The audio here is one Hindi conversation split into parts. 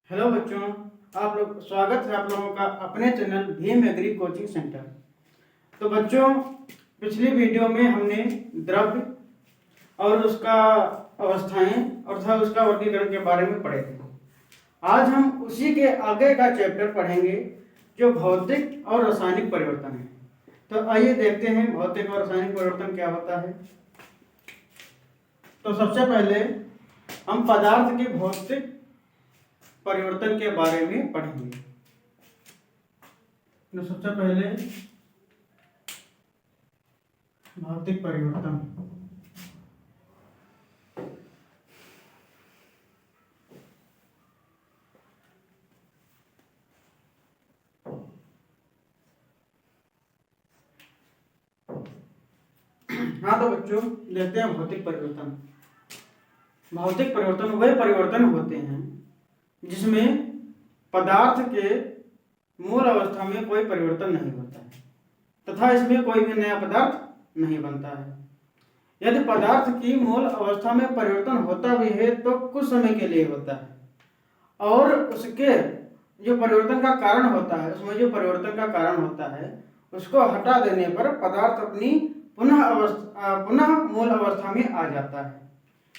हेलो बच्चों, आप लोग स्वागत है आप लोगों का अपने channel Bhim agree coaching centre. तो बच्चों, पिछली वीडियो में हमने द्रव्य और उसका अवस्थाएं और उसका वर्गीकरण के बारे में पढ़े थे। आज हम उसी के आगे का चैप्टर पढ़ेंगे जो भौतिक और रासायनिक परिवर्तन है। तो आइए देखते हैं भौतिक और रासायनिक परिवर्तन क्या होता है। तो सबसे पहले हम पदार्थ के भौतिक परिवर्तन के बारे में पढ़ेंगे। तो सबसे पहले भौतिक परिवर्तन। हाँ तो बच्चों, देखते हैं भौतिक परिवर्तन। भौतिक परिवर्तन वे परिवर्तन होते हैं जिसमें पदार्थ के मूल अवस्था में कोई परिवर्तन नहीं होता है तथा इसमें कोई भी नया पदार्थ नहीं बनता है। यदि पदार्थ की मूल अवस्था में परिवर्तन होता भी है तो कुछ समय के लिए होता है और उसके जो परिवर्तन का कारण होता है उसमें जो परिवर्तन का कारण होता है उसको हटा देने पर पदार्थ अपनी पुनः मूल अवस्था में आ जाता है।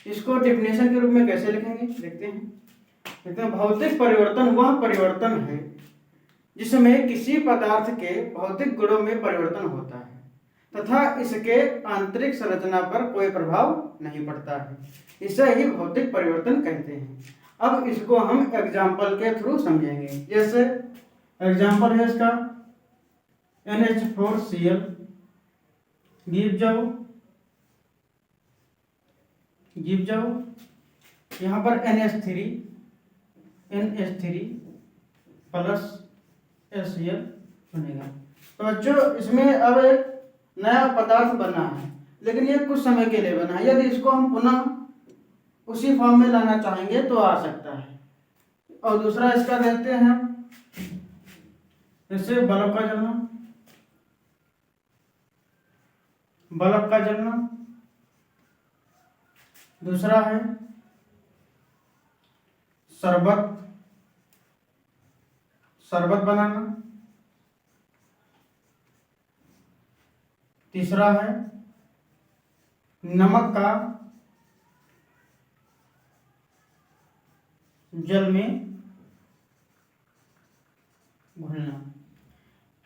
इसको डेफिनेशन के रूप में कैसे लिखेंगे देखते हैं। भौतिक परिवर्तन वह परिवर्तन है जिसमें किसी पदार्थ के भौतिक गुणों में परिवर्तन होता है तथा इसके आंतरिक संरचना पर कोई प्रभाव नहीं पड़ता है। इसे ही भौतिक परिवर्तन कहते हैं। अब इसको हम एग्जाम्पल के थ्रू समझेंगे। जैसे एग्जाम्पल है इसका NH4Cl गिव जाओ यहाँ पर NH3 प्लस HCl बनेगा। तो बच्चों, इसमें अब एक नया पदार्थ बना है लेकिन ये कुछ समय के लिए बना है। यदि इसको हम पुनः उसी फॉर्म में लाना चाहेंगे तो आ सकता है। और दूसरा इसका देखते हैं, जैसे बल्ब का जलना। दूसरा है शरबत बनाना। तीसरा है नमक का जल में घुलना।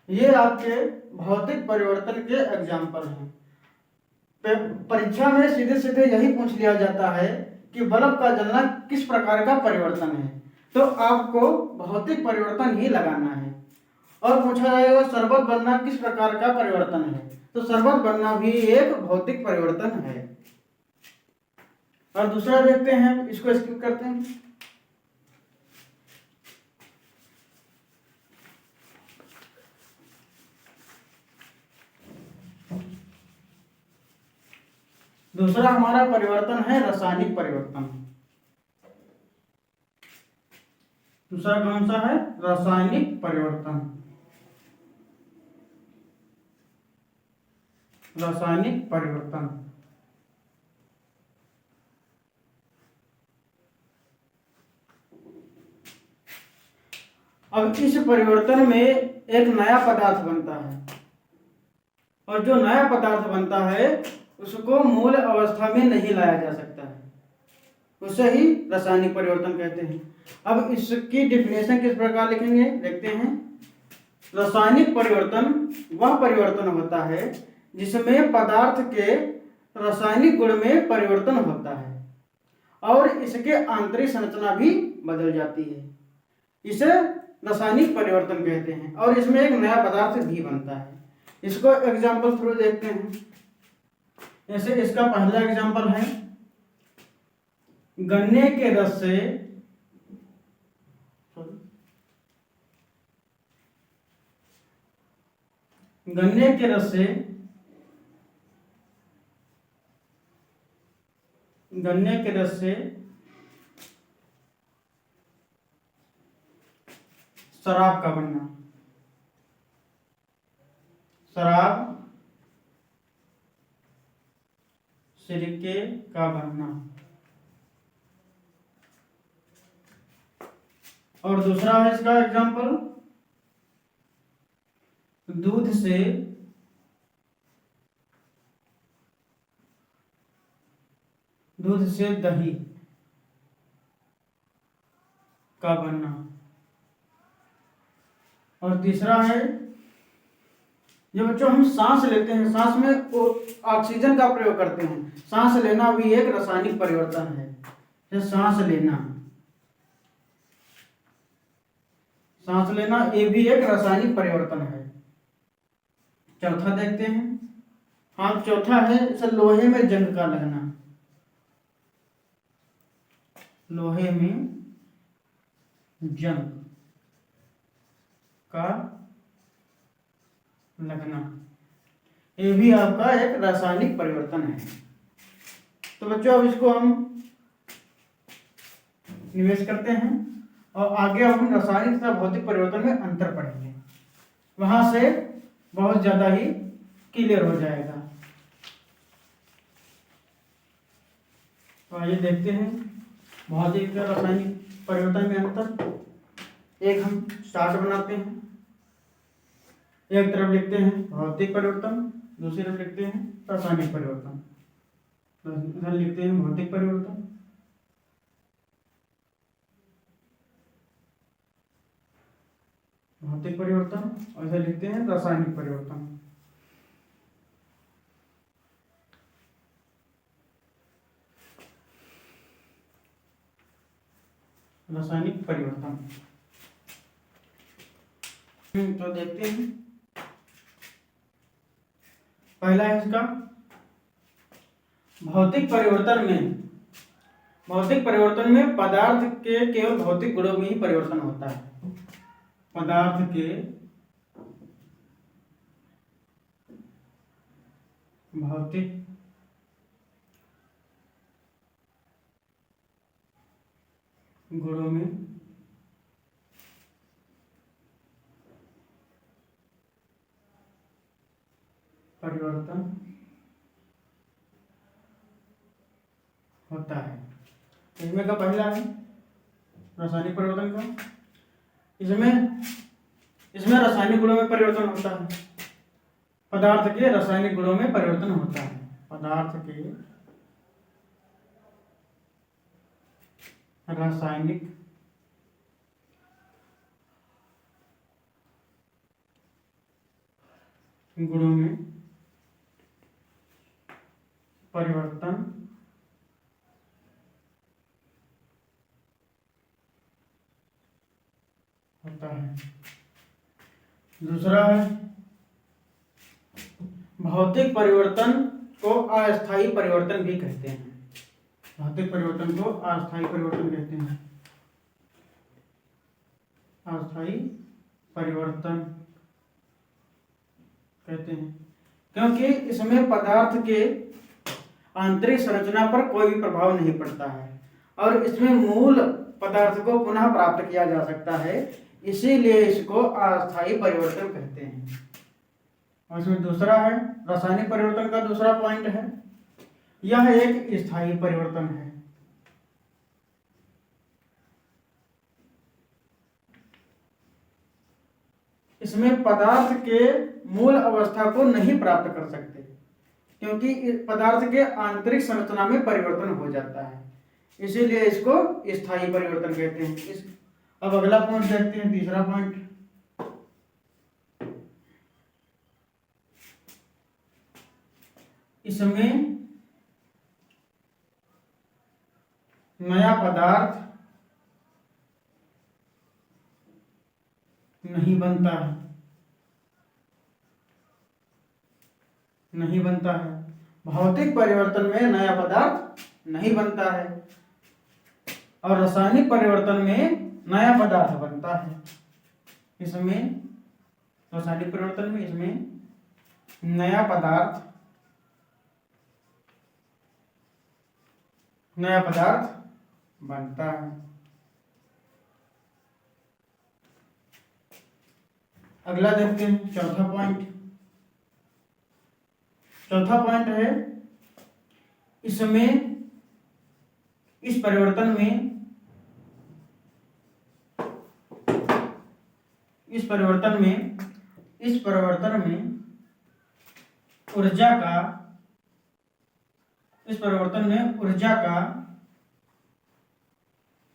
ये आपके भौतिक परिवर्तन के एग्जाम्पल हैं। परीक्षा में सीधे सीधे यही पूछ लिया जाता है कि बल्ब का जलना किस प्रकार का परिवर्तन है, तो आपको भौतिक परिवर्तन ही लगाना है। और पूछा जाएगा शरबत बनना किस प्रकार का परिवर्तन है, तो शरबत बनना भी एक भौतिक परिवर्तन है। और दूसरा देखते हैं, इसको स्किप करते हैं। दूसरा हमारा परिवर्तन है रासायनिक परिवर्तन। दूसरा कौन सा है? रासायनिक परिवर्तन। रासायनिक परिवर्तन अब इस परिवर्तन में एक नया पदार्थ बनता है और जो नया पदार्थ बनता है उसको मूल अवस्था में नहीं लाया जा सकता है, उसे ही रासायनिक परिवर्तन कहते हैं। अब इसकी डेफिनेशन किस प्रकार लिखेंगे देखते हैं। रासायनिक परिवर्तन वह परिवर्तन होता है जिसमें पदार्थ के रासायनिक गुण में परिवर्तन होता है और इसके आंतरिक संरचना भी बदल जाती है। इसे रासायनिक परिवर्तन कहते हैं और इसमें एक नया पदार्थ भी बनता है। इसको एग्जाम्पल थ्रू देखते हैं। जैसे इसका पहला एग्जाम्पल है गन्ने के रस से शराब का बनना। शराब सिरके का बनना। और दूसरा है इसका एग्जाम्पल, दूध से दही का बनना। और तीसरा है, जो बच्चों हम सांस लेते हैं, सांस में ऑक्सीजन का प्रयोग करते हैं, सांस लेना भी एक रासायनिक परिवर्तन है। जैसे सांस लेना ये भी एक रासायनिक परिवर्तन है। चौथा देखते हैं। हाँ, चौथा है जैसे लोहे में जंग का लगना। लोहे में जंग का लगना, ये भी आपका एक रासायनिक परिवर्तन है। तो बच्चों अब इसको हम निवेश करते हैं और आगे हम रासायनिक तथा भौतिक परिवर्तन में अंतर पढ़ेंगे, वहां से बहुत ज्यादा ही क्लियर हो जाएगा। तो आइए देखते हैं भौतिक तथा रासायनिक परिवर्तन में अंतर। एक हम चार्ट बनाते हैं, एक तरफ लिखते हैं भौतिक परिवर्तन, दूसरी तरफ लिखते हैं रासायनिक परिवर्तन। इधर लिखते हैं भौतिक परिवर्तन, और इधर लिखते हैं रासायनिक परिवर्तन। रासायनिक परिवर्तन तो देखते हैं। पहला है इसका भौतिक परिवर्तन में पदार्थ के केवल भौतिक गुणों में ही परिवर्तन होता है। पदार्थ के भौतिक गुणों में परिवर्तन होता है। इसमें का पहला है रासायनिक परिवर्तन का, इसमें रासायनिक गुणों में परिवर्तन होता है। पदार्थ के रासायनिक गुणों में परिवर्तन होता है। पदार्थ के रासायनिक गुणों में परिवर्तन होता है। दूसरा है भौतिक परिवर्तन को अस्थायी परिवर्तन भी कहते हैं। भौतिक परिवर्तन को अस्थायी परिवर्तन कहते हैं। अस्थायी परिवर्तन कहते हैं क्योंकि इसमें पदार्थ के आंतरिक संरचना पर कोई भी प्रभाव नहीं पड़ता है और इसमें मूल पदार्थ को पुनः प्राप्त किया जा सकता है, इसीलिए इसको अस्थायी परिवर्तन कहते हैं। और इसमें दूसरा है रासायनिक परिवर्तन का दूसरा पॉइंट है, यह एक स्थायी परिवर्तन है। इसमें पदार्थ के मूल अवस्था को नहीं प्राप्त कर सकते क्योंकि पदार्थ के आंतरिक संरचना में परिवर्तन हो जाता है, इसीलिए इसको स्थायी परिवर्तन कहते हैं। अब अगला पॉइंट देखते हैं, तीसरा पॉइंट। इसमें नया पदार्थ नहीं बनता है। भौतिक परिवर्तन में नया पदार्थ नहीं बनता है और रासायनिक परिवर्तन में नया पदार्थ बनता है। इसमें रासायनिक परिवर्तन में इसमें नया पदार्थ बनता है। अगला देखते हैं चौथा पॉइंट। चौथा पॉइंट है इस परिवर्तन में इस परिवर्तन में ऊर्जा का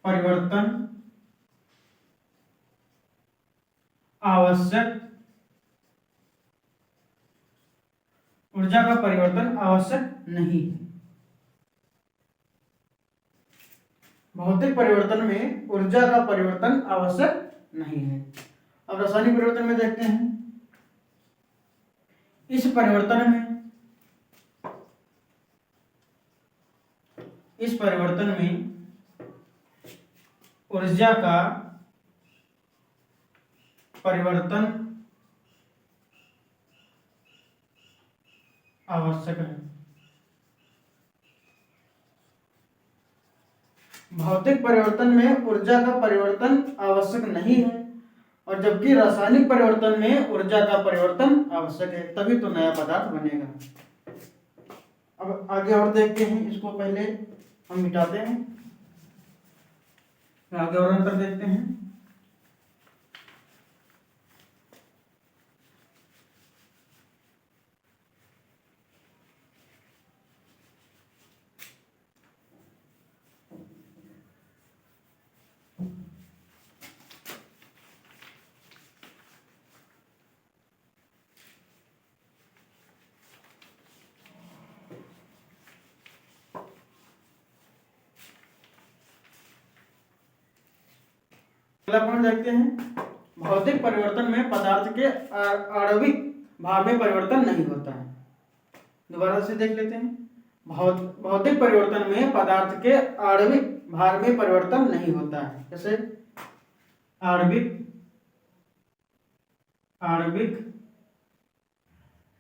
परिवर्तन आवश्यक नहीं है। भौतिक परिवर्तन में ऊर्जा का परिवर्तन आवश्यक नहीं है। अब रासायनिक परिवर्तन में देखते हैं। इस परिवर्तन में ऊर्जा का परिवर्तन आवश्यक है। भौतिक परिवर्तन में ऊर्जा का परिवर्तन आवश्यक नहीं है, और जबकि रासायनिक परिवर्तन में ऊर्जा का परिवर्तन आवश्यक है, तभी तो नया पदार्थ बनेगा। अब आगे और देखते हैं, इसको पहले हम मिटाते हैं, आगे और अंतर देखते हैं। अगला पॉइंट देखते हैं। भौतिक परिवर्तन में पदार्थ के आणविक भार में परिवर्तन नहीं होता है। दोबारा से देख लेते हैं। भौतिक परिवर्तन में पदार्थ के आणविक भार में परिवर्तन नहीं होता है। जैसे आणविक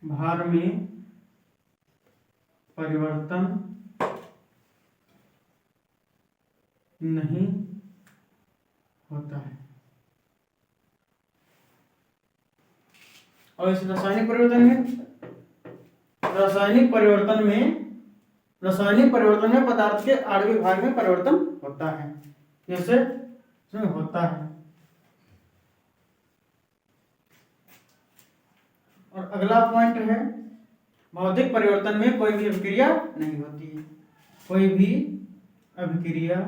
भार में परिवर्तन नहीं होता है। और इस रासायनिक परिवर्तन में पदार्थ के आणविक भार में परिवर्तन होता है, जैसे इसमें होता है। और अगला पॉइंट है, भौतिक परिवर्तन में कोई भी अभिक्रिया नहीं होती है। कोई भी अभिक्रिया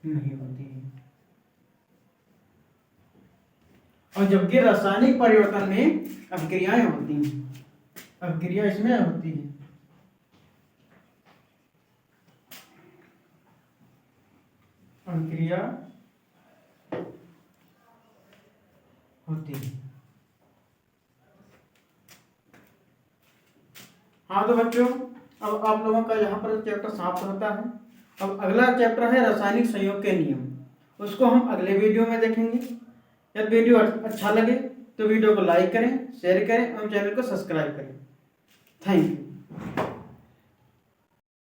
नहीं होती है। और जबकि रासायनिक परिवर्तन में अभिक्रियाएं होती हैं, अभिक्रिया इसमें होती है। अभिक्रिया होती है। हाँ तो बच्चों, अब आप लोगों का यहाँ पर चैप्टर समाप्त होता है। अब अगला चैप्टर है रासायनिक संयोग के नियम, उसको हम अगले वीडियो में देखेंगे। यदि वीडियो अच्छा लगे तो वीडियो को लाइक करें, शेयर करें और चैनल को सब्सक्राइब करें। Thank you.